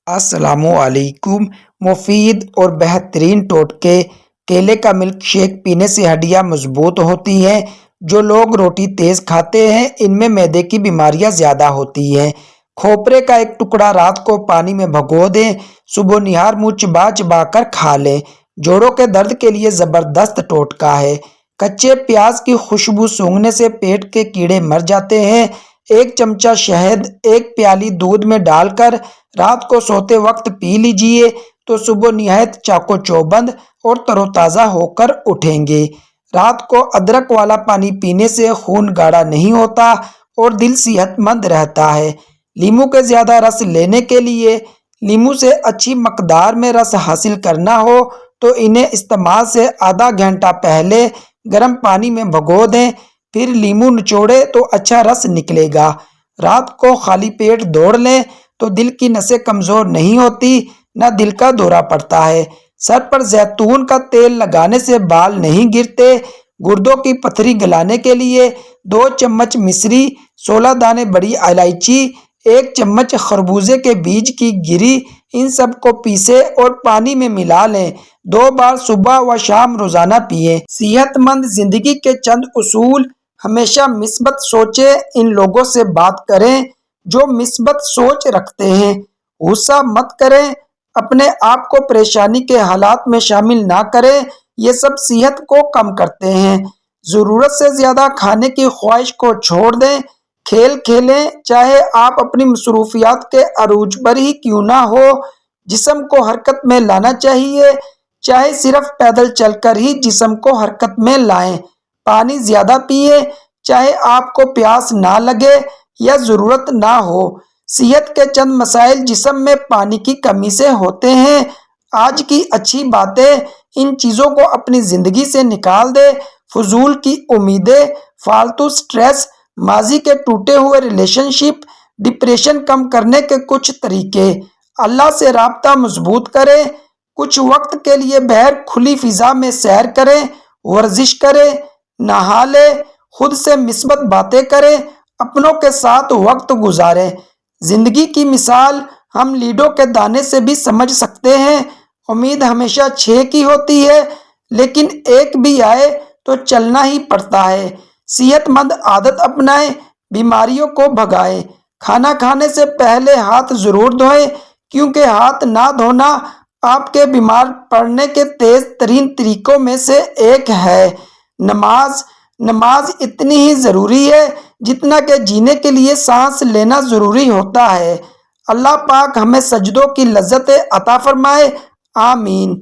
السلام علیکم۔ مفید اور بہترین ٹوٹکے۔ کیلے کا ملک شیک پینے سے ہڈیاں مضبوط ہوتی ہیں۔ جو لوگ روٹی تیز کھاتے ہیں ان میں معدے کی بیماریاں زیادہ ہوتی ہیں۔ کھوپرے کا ایک ٹکڑا رات کو پانی میں بھگو دیں، صبح نہار منہ چبا چبا کر کھا لیں۔ جوڑوں کے درد کے لیے زبردست ٹوٹکا ہے۔ کچے پیاز کی خوشبو سونگھنے سے پیٹ کے کیڑے مر جاتے ہیں۔ ایک چمچہ شہد ایک پیالی دودھ میں ڈال کر رات کو سوتے وقت پی لیجئے تو صبح نہایت چاق و چوبند اور تر و تازہ ہو کر اٹھیں گے۔ رات کو ادرک والا پانی پینے سے خون گاڑھا نہیں ہوتا اور دل صحت مند رہتا ہے۔ لیموں کے زیادہ رس لینے کے لیے لیموں سے اچھی مقدار میں رس حاصل کرنا ہو تو انہیں استعمال سے آدھا گھنٹہ پہلے گرم پانی میں بھگو دیں، پھر لیموں نچوڑیں تو اچھا رس نکلے گا۔ رات کو خالی پیٹ دوڑ لیں تو دل کی نسیں کمزور نہیں ہوتی، نہ دل کا دورہ پڑتا ہے۔ سر پر زیتون کا تیل لگانے سے بال نہیں گرتے۔ گردوں کی پتھری گلانے کے لیے 2 چمچ مصری، 16 دانے بڑی الائچی، 1 چمچ خربوزے کے بیج کی گری، ان سب کو پیسیں اور پانی میں ملا لیں۔ 2 بار صبح و شام روزانہ پئیں۔ صحت مند زندگی کے چند اصول۔ ہمیشہ مثبت سوچیں، ان لوگوں سے بات کریں جو مثبت سوچ رکھتے ہیں۔ غصہ مت کریں، اپنے آپ کو پریشانی کے حالات میں شامل نہ کریں، یہ سب صحت کو کم کرتے ہیں۔ ضرورت سے زیادہ کھانے کی خواہش کو چھوڑ دیں۔ کھیل کھیلیں، چاہے آپ اپنی مصروفیات کے عروج پر ہی کیوں نہ ہو۔ جسم کو حرکت میں لانا چاہیے، چاہے صرف پیدل چل کر ہی جسم کو حرکت میں لائیں۔ پانی زیادہ پئیں، چاہے آپ کو پیاس نہ لگے یا ضرورت نہ ہو۔ صحت کے چند مسائل جسم میں پانی کی کمی سے ہوتے ہیں۔ آج کی اچھی باتیں، ان چیزوں کو اپنی زندگی سے نکال دیں۔ فضول کی امیدیں، فالتو سٹریس، ماضی کے ٹوٹے ہوئے ریلیشن شپ، ڈپریشن کم کرنے کے کچھ طریقے۔ اللہ سے رابطہ مضبوط کریں۔ کچھ وقت کے لیے باہر کھلی فضا میں سیر کریں، ورزش کریں، نہا لیں، خود سے مثبت باتیں کریں، اپنوں کے ساتھ وقت گزاریں۔ زندگی کی مثال ہم لیڈوں کے دانے سے بھی سمجھ سکتے ہیں۔ امید ہمیشہ 6 کی ہوتی ہے، لیکن 1 بھی آئے تو چلنا ہی پڑتا ہے۔ صحت مند عادت اپنائیں، بیماریوں کو بھگائیں۔ کھانا کھانے سے پہلے ہاتھ ضرور دھوئیں، کیونکہ ہاتھ نہ دھونا آپ کے بیمار پڑنے کے تیز ترین طریقوں میں سے ایک ہے۔ نماز اتنی ہی ضروری ہے جتنا کہ جینے کے لیے سانس لینا ضروری ہوتا ہے۔ اللہ پاک ہمیں سجدوں کی لذت عطا فرمائے، آمین۔